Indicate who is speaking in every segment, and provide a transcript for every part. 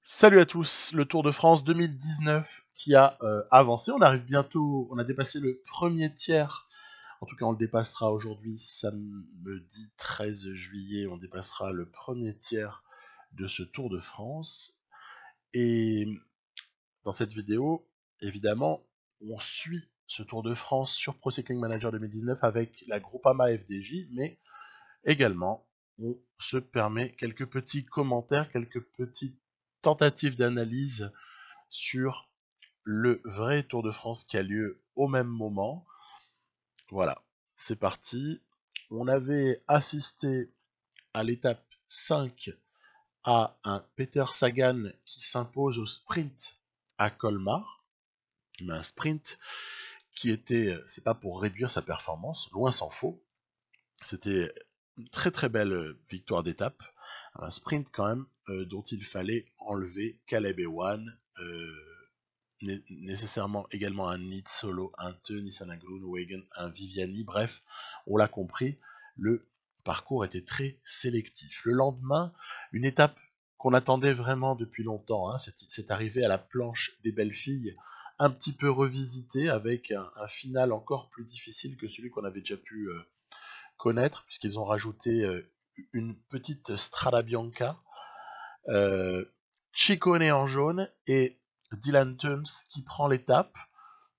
Speaker 1: Salut à tous, le Tour de France 2019 qui a avancé, on arrive bientôt, on a dépassé le premier tiers, en tout cas on le dépassera aujourd'hui, samedi 13 juillet, on dépassera le premier tiers de ce Tour de France. Et dans cette vidéo, évidemment, on suit ce Tour de France sur Pro Cycling Manager 2019 avec la Groupama FDJ, mais également on se permet quelques petits commentaires, quelques petites tentatives d'analyse sur le vrai Tour de France qui a lieu au même moment. Voilà, c'est parti. On avait assisté à l'étape 5 à un Peter Sagan qui s'impose au sprint à Colmar. Mais un sprint qui était, c'est pas pour réduire sa performance, loin s'en faut. C'était une très très belle victoire d'étape. Un sprint quand même dont il fallait enlever Caleb Ewan, nécessairement également un Nid Solo, un Nissan Groenewegen, un Viviani, bref, on l'a compris, le parcours était très sélectif. Le lendemain, une étape qu'on attendait vraiment depuis longtemps, hein, c'est arrivé à la planche des belles filles, un petit peu revisité avec un final encore plus difficile que celui qu'on avait déjà pu connaître, puisqu'ils ont rajouté une petite Strada Bianca, Ciccone en jaune et Dylan Teuns qui prend l'étape.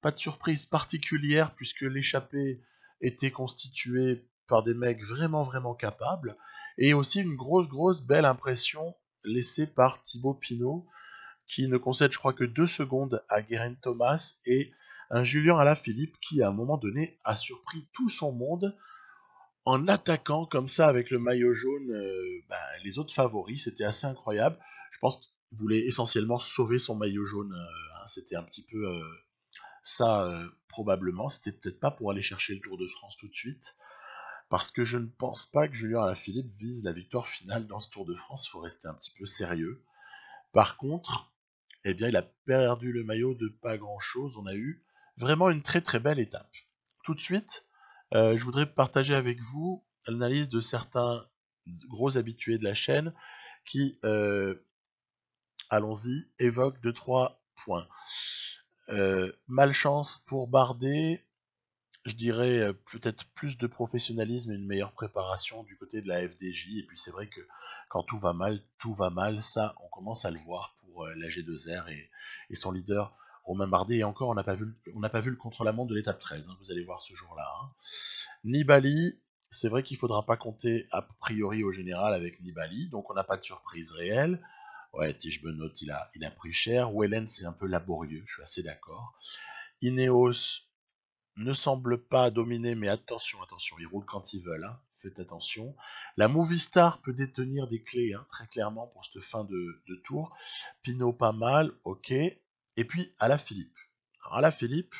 Speaker 1: Pas de surprise particulière puisque l'échappée était constituée par des mecs vraiment vraiment capables. Et aussi une grosse belle impression laissée par Thibaut Pinot qui ne concède je crois que 2 secondes à Geraint Thomas et un Julien Alaphilippe qui à un moment donné a surpris tout son monde en attaquant comme ça avec le maillot jaune les autres favoris. C'était assez incroyable. Je pense qu'il voulait essentiellement sauver son maillot jaune. C'était un petit peu ça probablement. C'était peut-être pas pour aller chercher le Tour de France tout de suite. Parce que je ne pense pas que Julien Alaphilippe vise la victoire finale dans ce Tour de France. Il faut rester un petit peu sérieux. Par contre, eh bien, il a perdu le maillot de pas grand-chose. On a eu vraiment une très très belle étape. Tout de suite, je voudrais partager avec vous l'analyse de certains gros habitués de la chaîne qui, allons-y, évoquent 2-3 points. Malchance pour Bardet, je dirais peut-être plus de professionnalisme et une meilleure préparation du côté de la FDJ. Et puis c'est vrai que quand tout va mal. Ça, on commence à le voir pour la G2R et son leader Romain Bardet. Et encore, on n'a pas vu le contre-la-montre de l'étape 13. Hein, vous allez voir ce jour-là. Hein. Nibali, c'est vrai qu'il ne faudra pas compter a priori au général avec Nibali. Donc on n'a pas de surprise réelle. Ouais, Tige Benoît, il a pris cher. Wellen, c'est un peu laborieux. Je suis assez d'accord. Ineos, ne semble pas dominer, mais attention, ils roulent quand ils veulent, hein. Faites attention. La Movistar peut détenir des clés, hein, très clairement, pour cette fin de tour. Pinot pas mal, ok. Et puis, Alaphilippe. Alors, Alaphilippe,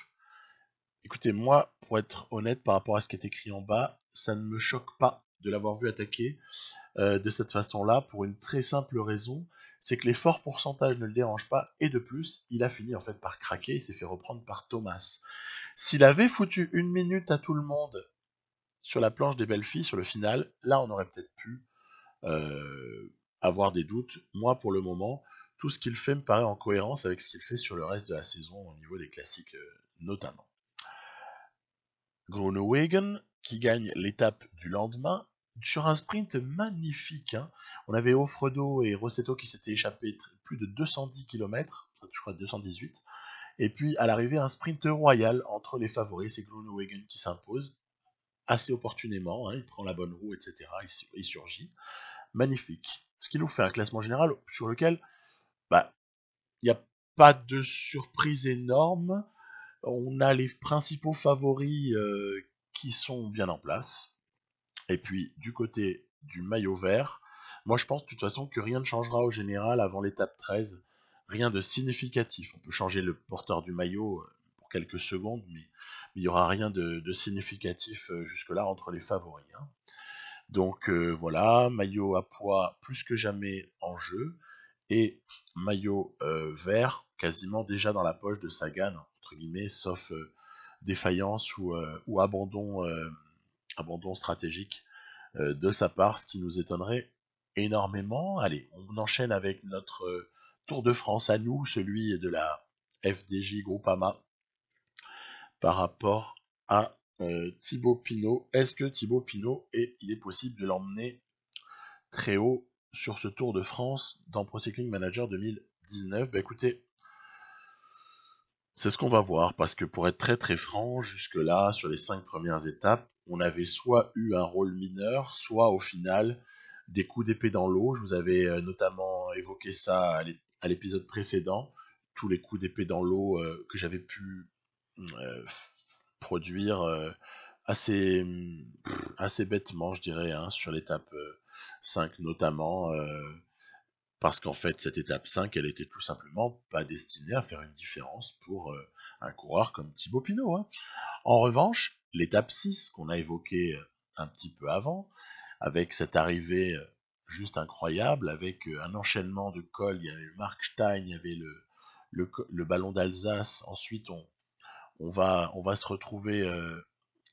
Speaker 1: écoutez, moi, pour être honnête par rapport à ce qui est écrit en bas, ça ne me choque pas de l'avoir vu attaquer de cette façon-là, pour une très simple raison, c'est que les forts pourcentages ne le dérangent pas, et de plus, il a fini en fait par craquer, il s'est fait reprendre par Thomas. S'il avait foutu 1 minute à tout le monde sur la planche des belles filles, sur le final, là on aurait peut-être pu avoir des doutes. Moi pour le moment, tout ce qu'il fait me paraît en cohérence avec ce qu'il fait sur le reste de la saison au niveau des classiques notamment. Groenewegen qui gagne l'étape du lendemain sur un sprint magnifique. Hein. On avait Offredo et Rossetto qui s'étaient échappés plus de 210 km, je crois 218. Et puis à l'arrivée, un sprint royal entre les favoris. C'est Groenewegen qui s'impose assez opportunément. Hein, il prend la bonne roue, etc. Il surgit. Magnifique. Ce qui nous fait un classement général sur lequel il n'y a pas de surprise énorme. On a les principaux favoris qui sont bien en place. Et puis du côté du maillot vert, moi je pense de toute façon que rien ne changera au général avant l'étape 13. Rien de significatif. On peut changer le porteur du maillot pour quelques secondes, mais il n'y aura rien de significatif jusque-là entre les favoris. Hein. Donc voilà, maillot à poids plus que jamais en jeu, et maillot vert quasiment déjà dans la poche de Sagan, entre guillemets, sauf défaillance ou abandon stratégique de sa part, ce qui nous étonnerait énormément. Allez, on enchaîne avec notre Tour de France à nous, celui de la FDJ Groupama, par rapport à Thibaut Pinot. Est-ce que Thibaut Pinot, il est possible de l'emmener très haut sur ce Tour de France dans Pro Cycling Manager 2019? Bah écoutez, c'est ce qu'on va voir, parce que pour être très très franc, jusque-là, sur les 5 premières étapes, on avait soit eu un rôle mineur, soit au final des coups d'épée dans l'eau. Je vous avais notamment évoqué ça à l'épisode précédent, tous les coups d'épée dans l'eau que j'avais pu produire assez, assez bêtement, je dirais, hein, sur l'étape 5 notamment. Parce qu'en fait, cette étape 5, elle était tout simplement pas destinée à faire une différence pour un coureur comme Thibaut Pinot, hein. En revanche, l'étape 6, qu'on a évoquée un petit peu avant, avec cette arrivée juste incroyable, avec un enchaînement de cols, il y avait le Markstein, il y avait le ballon d'Alsace, ensuite on va se retrouver,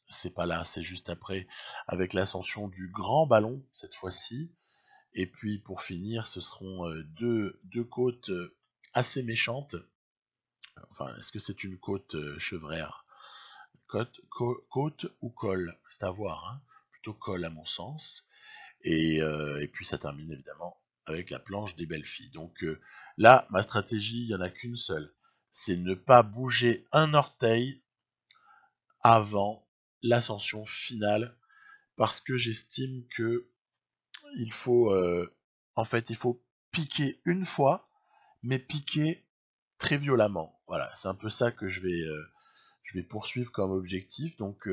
Speaker 1: c'est pas là, c'est juste après, avec l'ascension du grand ballon, cette fois-ci, et puis pour finir, ce seront deux côtes assez méchantes. Enfin, est-ce que c'est une côte chevraire? Côte ou col? C'est à voir, hein. Plutôt col à mon sens. Et puis ça termine évidemment avec la planche des belles filles. Donc là, ma stratégie, il n'y en a qu'une seule. C'est ne pas bouger un orteil avant l'ascension finale. Parce que j'estime que il faut, il faut piquer une fois, mais piquer très violemment. Voilà, c'est un peu ça que je vais poursuivre comme objectif. Donc,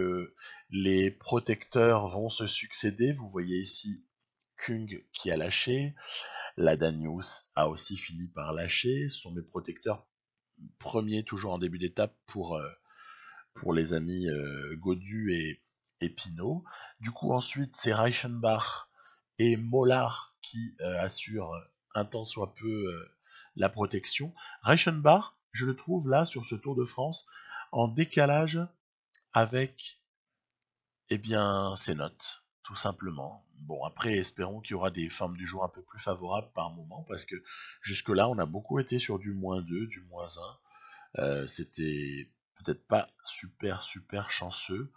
Speaker 1: les protecteurs vont se succéder. Vous voyez ici Kung qui a lâché. La Danius a aussi fini par lâcher. Ce sont mes protecteurs premiers, toujours en début d'étape, pour les amis Godu et Pinot. Du coup, ensuite, c'est Reichenbach et Mollard qui assurent un tant soit peu la protection. Reichenbach, je le trouve là, sur ce Tour de France, en décalage avec ses notes, tout simplement. Bon, après, espérons qu'il y aura des formes du jour un peu plus favorables par moment, parce que jusque-là, on a beaucoup été sur du -2, du -1. C'était peut-être pas super super chanceux.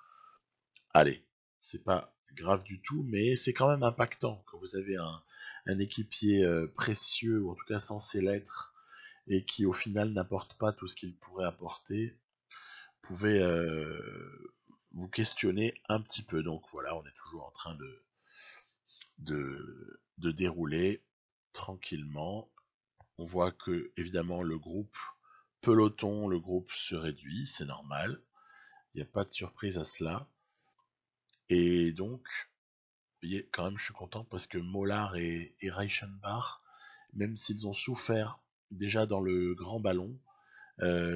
Speaker 1: Allez, c'est pas grave du tout, mais c'est quand même impactant quand vous avez un équipier précieux, ou en tout cas censé l'être, et qui au final n'apporte pas tout ce qu'il pourrait apporter. Vous pouvez vous questionner un petit peu. Donc voilà, on est toujours en train de dérouler tranquillement. On voit que évidemment le groupe peloton, le groupe se réduit, c'est normal. Il n'y a pas de surprise à cela. Et donc, vous voyez, quand même, je suis content parce que Mollard et Reichenbach, même s'ils ont souffert déjà dans le grand ballon,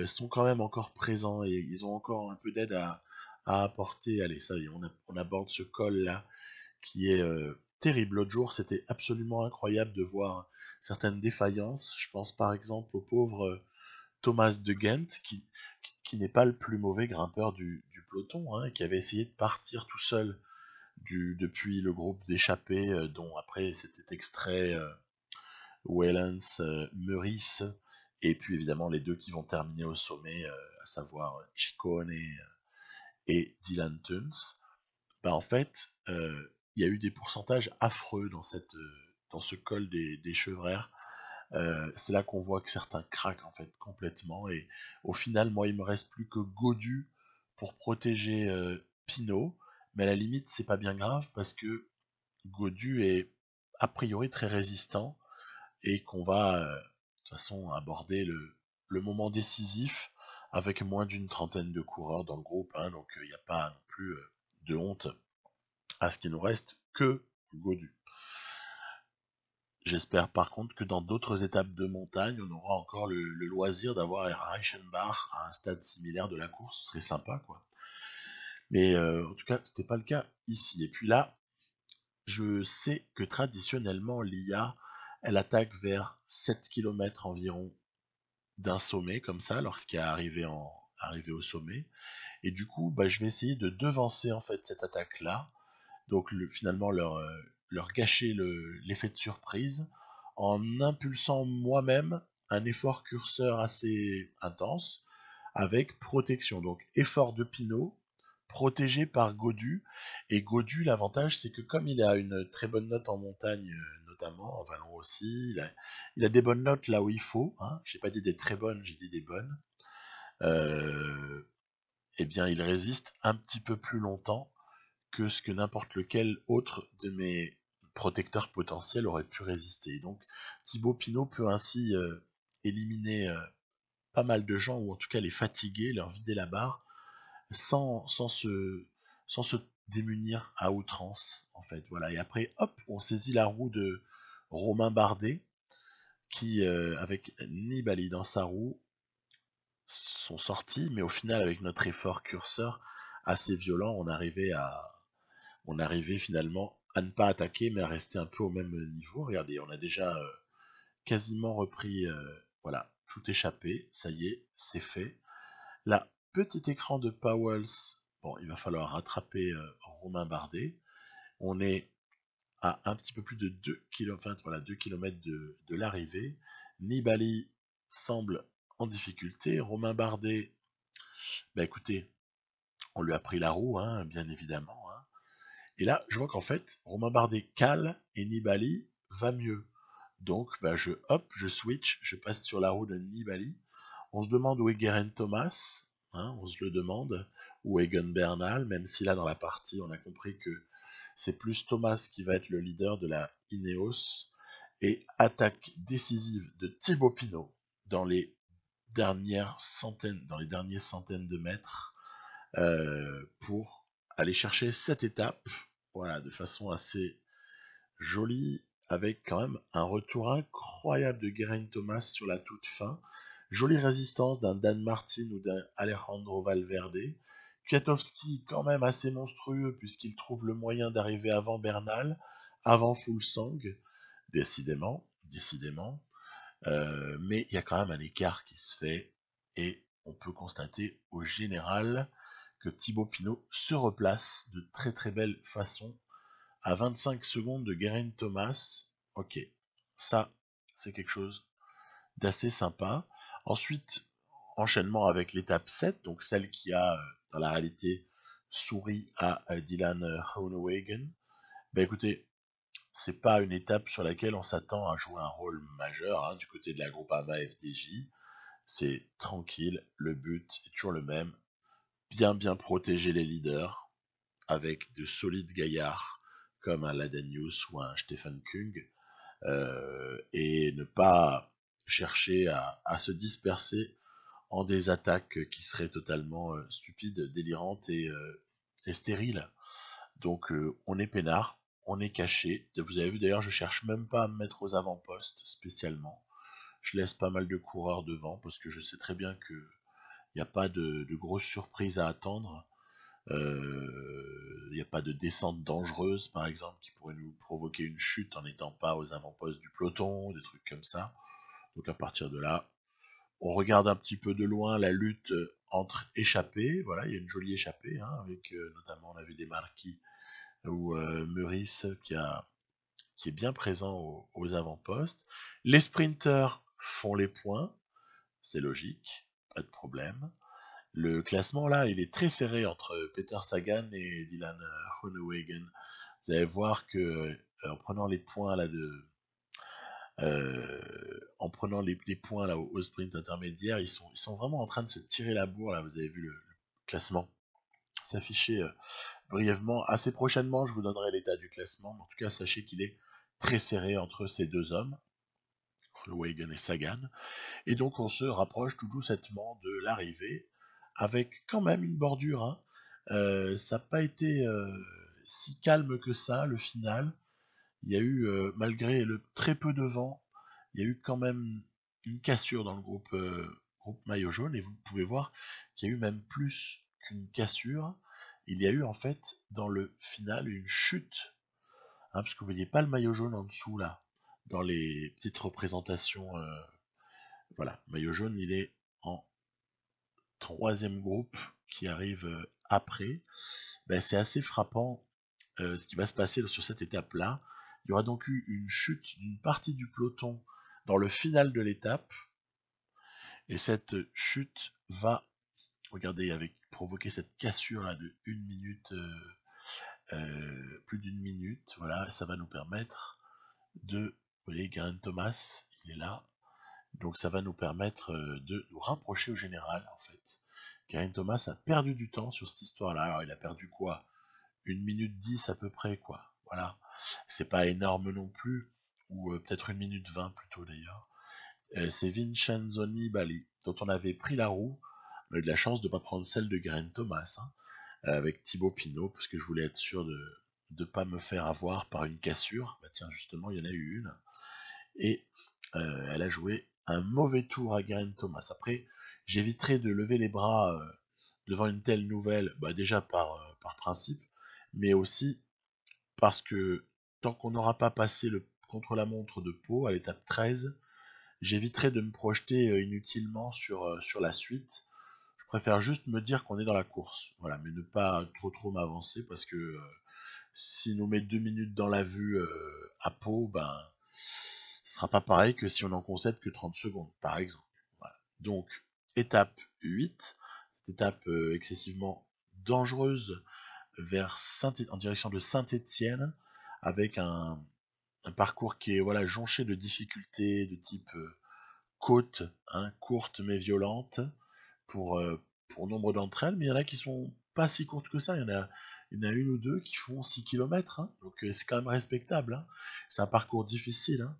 Speaker 1: sont quand même encore présents et ils ont encore un peu d'aide à apporter. Allez, ça y est, on aborde ce col-là qui est terrible. L'autre jour, c'était absolument incroyable de voir certaines défaillances. Je pense par exemple au pauvre Thomas de Ghent, qui n'est pas le plus mauvais grimpeur du peloton, hein, et qui avait essayé de partir tout seul depuis le groupe d'échappés, dont après c'était extrait Wellens, Meurice, et puis évidemment les deux qui vont terminer au sommet, à savoir Ciccone et Dylan Tuns. Bah, en fait, il y a eu des pourcentages affreux dans ce col des Chevrères. C'est là qu'on voit que certains craquent en fait complètement, et au final, moi, il me reste plus que Godu pour protéger Pinot, mais à la limite, c'est pas bien grave parce que Godu est a priori très résistant, et qu'on va de toute façon aborder le moment décisif avec moins d'une trentaine de coureurs dans le groupe, hein, donc il n'y a pas non plus de honte à ce qu'il nous reste que Godu. J'espère par contre que dans d'autres étapes de montagne, on aura encore le loisir d'avoir Reichenbach à un stade similaire de la course. Ce serait sympa, quoi. Mais en tout cas, c'était pas le cas ici. Et puis là, je sais que traditionnellement, l'IA, elle attaque vers 7 km environ d'un sommet, comme ça, lorsqu'il est arrivé au sommet. Et du coup, bah, je vais essayer de devancer en fait cette attaque-là. Donc finalement leur gâcher l'effet de surprise en impulsant moi-même un effort curseur assez intense avec protection. Donc effort de Pinot, protégé par Gaudu. Et Gaudu, l'avantage, c'est que comme il a une très bonne note en montagne, notamment, en vallon aussi, il a des bonnes notes là où il faut. Hein. J'ai pas dit des très bonnes, j'ai dit des bonnes. Eh bien, il résiste un petit peu plus longtemps que ce que n'importe lequel autre de mes protecteurs potentiels aurait pu résister. Donc, Thibaut Pinot peut ainsi éliminer pas mal de gens, ou en tout cas les fatiguer, leur vider la barre, sans se démunir à outrance, en fait. Voilà. Et après, hop, on saisit la roue de Romain Bardet, qui, avec Nibali dans sa roue, sont sortis, mais au final, avec notre effort curseur assez violent, on arrivait finalement à ne pas attaquer, mais à rester un peu au même niveau. Regardez, on a déjà quasiment repris, voilà, tout échappé, ça y est, c'est fait. Là, petit écran de Powells, bon, il va falloir rattraper Romain Bardet. On est à un petit peu plus de 2 km, voilà, 2 km de l'arrivée. Nibali semble en difficulté. Romain Bardet, bah écoutez, on lui a pris la roue, hein, bien évidemment. Hein. Et là, je vois qu'en fait, Romain Bardet cale et Nibali va mieux. Donc, bah, je switch, je passe sur la roue de Nibali. On se demande où est Geraint Thomas, hein, on se le demande, où est Egan Bernal, même si là, dans la partie, on a compris que c'est plus Thomas qui va être le leader de la Ineos. Et attaque décisive de Thibaut Pinot dans les dernières centaines de mètres pour aller chercher cette étape, voilà, de façon assez jolie, avec quand même un retour incroyable de Geraint Thomas sur la toute fin. Jolie résistance d'un Dan Martin ou d'un Alejandro Valverde. Kwiatkowski quand même assez monstrueux puisqu'il trouve le moyen d'arriver avant Bernal, avant Fuglsang, décidément, décidément. Mais il y a quand même un écart qui se fait et on peut constater au général que Thibaut Pinot se replace de très très belle façon à 25 secondes de Geraint Thomas. Ok, ça c'est quelque chose d'assez sympa. Ensuite, enchaînement avec l'étape 7, donc celle qui a dans la réalité souri à Dylan Groenewegen. Ben écoutez, c'est pas une étape sur laquelle on s'attend à jouer un rôle majeur hein, du côté de la Groupama FDJ. C'est tranquille, le but est toujours le même, bien protéger les leaders avec de solides gaillards comme un Ladenius ou un Stefan Kung et ne pas chercher à se disperser en des attaques qui seraient totalement stupides, délirantes et stériles. Donc on est peinard, on est caché. Vous avez vu d'ailleurs, je cherche même pas à me mettre aux avant-postes spécialement. Je laisse pas mal de coureurs devant parce que je sais très bien que il n'y a pas de grosses surprises à attendre. Il n'y a pas de descente dangereuse, par exemple, qui pourrait nous provoquer une chute en n'étant pas aux avant-postes du peloton, des trucs comme ça. Donc à partir de là, on regarde un petit peu de loin la lutte entre échappés. Voilà, il y a une jolie échappée, hein, avec notamment on a vu des marquis ou Meurice qui est bien présent aux avant-postes. Les sprinters font les points, c'est logique, pas de problème. Le classement là, il est très serré entre Peter Sagan et Dylan Groenewegen. Vous allez voir que en prenant les points là en prenant les points là au sprint intermédiaire, ils sont vraiment en train de se tirer la bourre là. Vous avez vu le classement s'afficher brièvement. Assez prochainement, je vous donnerai l'état du classement. En tout cas, sachez qu'il est très serré entre ces deux hommes, Groenewegen et Sagan. Et donc on se rapproche tout doucettement de l'arrivée, avec quand même une bordure. Hein. Ça n'a pas été si calme que ça, le final. Il y a eu, malgré le très peu de vent, il y a eu quand même une cassure dans le groupe maillot jaune. Et vous pouvez voir qu'il y a eu même plus qu'une cassure. Il y a eu en fait dans le final une chute. Hein, parce que vous voyez pas le maillot jaune en dessous là, dans les petites représentations. Voilà, maillot jaune, il est en troisième groupe qui arrive après. Ben, c'est assez frappant ce qui va se passer sur cette étape-là. Il y aura donc eu une chute d'une partie du peloton dans le final de l'étape. Et cette chute va, regardez, provoquer cette cassure là de 1 minute, plus d'1 minute, voilà, ça va nous permettre de, vous voyez, Geraint Thomas, il est là, donc ça va nous permettre de nous rapprocher au général, en fait. Geraint Thomas a perdu du temps sur cette histoire-là. Alors il a perdu quoi? 1 minute 10 à peu près, quoi. Voilà. C'est pas énorme non plus, ou peut-être 1 minute 20 plutôt d'ailleurs. C'est Vincenzo Nibali, dont on avait pris la roue. On a eu de la chance de ne pas prendre celle de Geraint Thomas, hein, avec Thibaut Pinot, parce que je voulais être sûr de ne pas me faire avoir par une cassure. Bah tiens, justement, il y en a eu une. Et elle a joué un mauvais tour à Geraint Thomas. Après, j'éviterai de lever les bras devant une telle nouvelle, bah déjà par principe, mais aussi parce que tant qu'on n'aura pas passé le contre-la-montre de Pau à l'étape 13, j'éviterai de me projeter inutilement sur la suite. Je préfère juste me dire qu'on est dans la course, voilà, mais ne pas trop m'avancer parce que si nous met 2 minutes dans la vue à Pau, ben ce sera pas pareil que si on en concède que 30 secondes, par exemple. Voilà. Donc, étape 8, étape excessivement dangereuse en direction de Saint-Étienne, avec un parcours qui est voilà, jonché de difficultés de type côte, hein, courte mais violente, pour nombre d'entre elles, mais il y en a qui sont pas si courtes que ça, il y en a une ou deux qui font 6 km, hein, donc c'est quand même respectable, hein. C'est un parcours difficile, hein.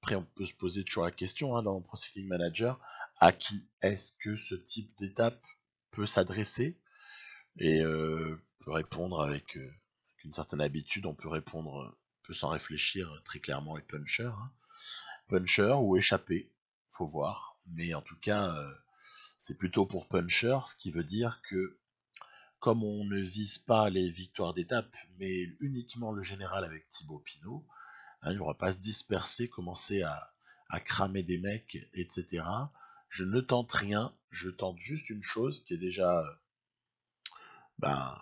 Speaker 1: Après, on peut se poser toujours la question, hein, dans Pro Cycling Manager, à qui est-ce que ce type d'étape peut s'adresser? Et on peut répondre avec une certaine habitude, on peut sans réfléchir très clairement les punchers, hein. Puncher ou échappé, faut voir. Mais en tout cas, c'est plutôt pour puncher, ce qui veut dire que comme on ne vise pas les victoires d'étape, mais uniquement le général avec Thibaut Pinot, hein, il ne va pas se disperser, commencer à cramer des mecs, etc. Je ne tente rien, je tente juste une chose qui est déjà ben,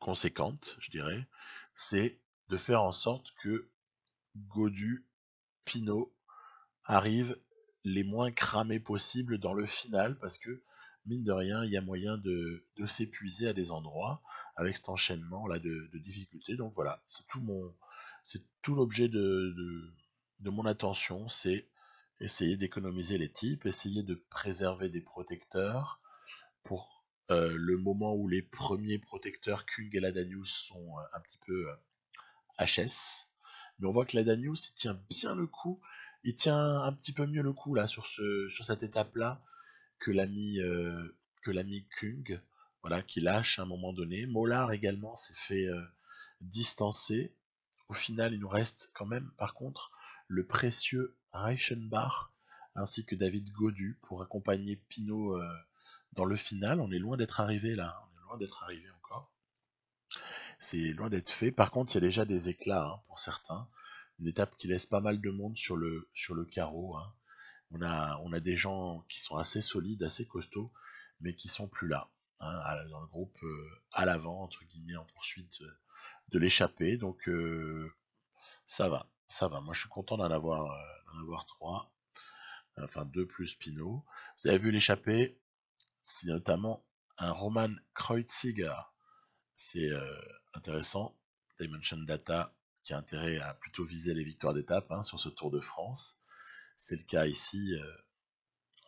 Speaker 1: conséquente, je dirais, c'est de faire en sorte que Gaudu, Pinot arrivent les moins cramés possibles dans le final, parce que mine de rien, il y a moyen de s'épuiser à des endroits avec cet enchaînement là de difficultés. Donc voilà, c'est tout l'objet de mon attention, c'est essayer d'économiser les types, essayer de préserver des protecteurs pour le moment où les premiers protecteurs Kung et Ladanius sont un petit peu HS. Mais on voit que Ladanius il tient bien le coup, il tient un petit peu mieux le coup là sur cette étape-là que l'ami Kung, voilà, qui lâche à un moment donné. Mollard également s'est fait distancer. Au final, il nous reste quand même, par contre, le précieux Reichenbach ainsi que David Gaudu pour accompagner Pinot dans le final. On est loin d'être arrivé là, on est loin d'être arrivé encore. C'est loin d'être fait. Par contre, il y a déjà des éclats hein, pour certains. Une étape qui laisse pas mal de monde sur le carreau, hein. On a des gens qui sont assez solides, assez costauds, mais qui sont plus là, hein, dans le groupe à l'avant, entre guillemets, en poursuite de l'échappée. Donc ça va, ça va. Moi, je suis content d'en avoir 3, enfin 2 plus Pinot. Vous avez vu l'échappée, c'est notamment un Roman Kreuziger. C'est intéressant. Dimension Data qui a intérêt à plutôt viser les victoires d'étape hein, sur ce Tour de France. C'est le cas ici,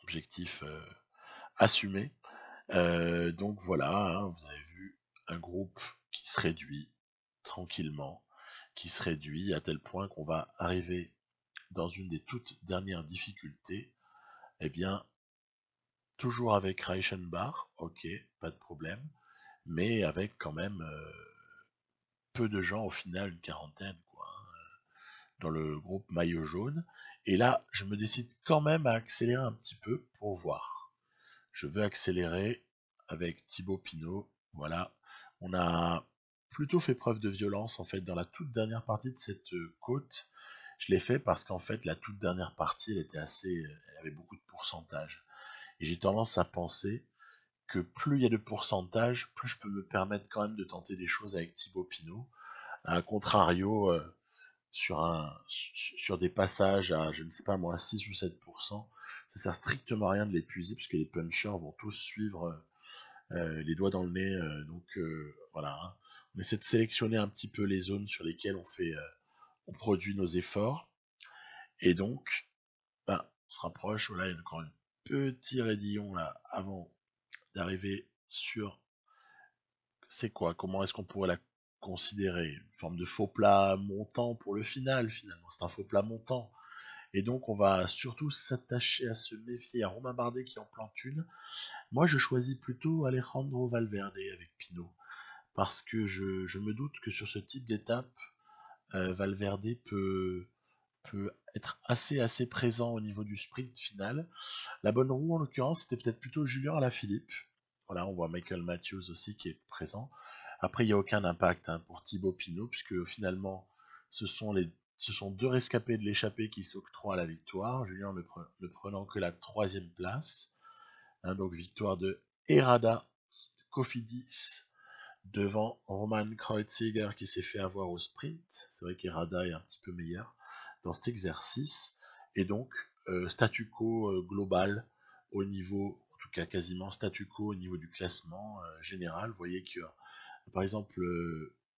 Speaker 1: objectif assumé. Donc voilà, hein, vous avez vu un groupe qui se réduit tranquillement, qui se réduit à tel point qu'on va arriver dans une des toutes dernières difficultés. Eh bien, toujours avec Reichenbach, ok, pas de problème, mais avec quand même peu de gens, au final une quarantaine, quoi, hein, dans le groupe maillot jaune. Et là, je me décide quand même à accélérer un petit peu pour voir. Je veux accélérer avec Thibaut Pinot. Voilà, on a plutôt fait preuve de violence en fait dans la toute dernière partie de cette côte. Je l'ai fait parce qu'en fait la toute dernière partie elle avait beaucoup de pourcentage. Et j'ai tendance à penser que plus il y a de pourcentage, plus je peux me permettre quand même de tenter des choses avec Thibaut Pinot. A contrario, sur des passages à, je ne sais pas moi, 6 ou 7%, ça sert strictement à rien de l'épuiser, puisque les punchers vont tous suivre les doigts dans le nez. Voilà, hein. On essaie de sélectionner un petit peu les zones sur lesquelles on produit nos efforts. Et donc, ben, on se rapproche. Voilà, il y a encore un petit raidillon là avant d'arriver sur. C'est quoi? Comment est-ce qu'on pourrait la considérer? Une forme de faux plat montant pour le final, finalement. C'est un faux plat montant. Et donc, on va surtout s'attacher à se méfier à Romain Bardet qui en plante une. Moi, je choisis plutôt Alejandro Valverde avec Pinot. Parce que je me doute que sur ce type d'étape, Valverde peut être assez présent au niveau du sprint final. La bonne roue, en l'occurrence, c'était peut-être plutôt Julien Alaphilippe. Voilà, on voit Michael Matthews aussi qui est présent. Après, il n'y a aucun impact hein, pour Thibaut Pinot, puisque finalement, ce sont deux rescapés de l'échappée qui s'octroient la victoire. Julien ne prenant que la 3e place. Hein, donc victoire de Herrada, Cofidis, devant Roman Kreuziger qui s'est fait avoir au sprint. C'est vrai qu'Herrada est un petit peu meilleur dans cet exercice. Et donc, statu quo global au niveau, en tout cas quasiment statu quo au niveau du classement général. Vous voyez que, par exemple,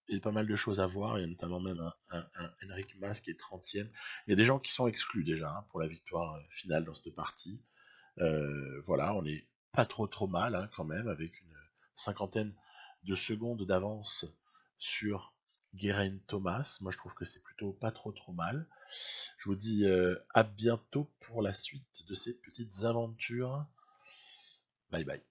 Speaker 1: il y a pas mal de choses à voir. Il y a notamment même un Henrik Mas qui est 30e. Il y a des gens qui sont exclus déjà hein, pour la victoire finale dans cette partie. Voilà, on est pas trop mal hein, quand même, avec une cinquantaine de secondes d'avance sur Geraint Thomas. Moi je trouve que c'est plutôt pas trop mal. Je vous dis à bientôt pour la suite de ces petites aventures. Bye bye.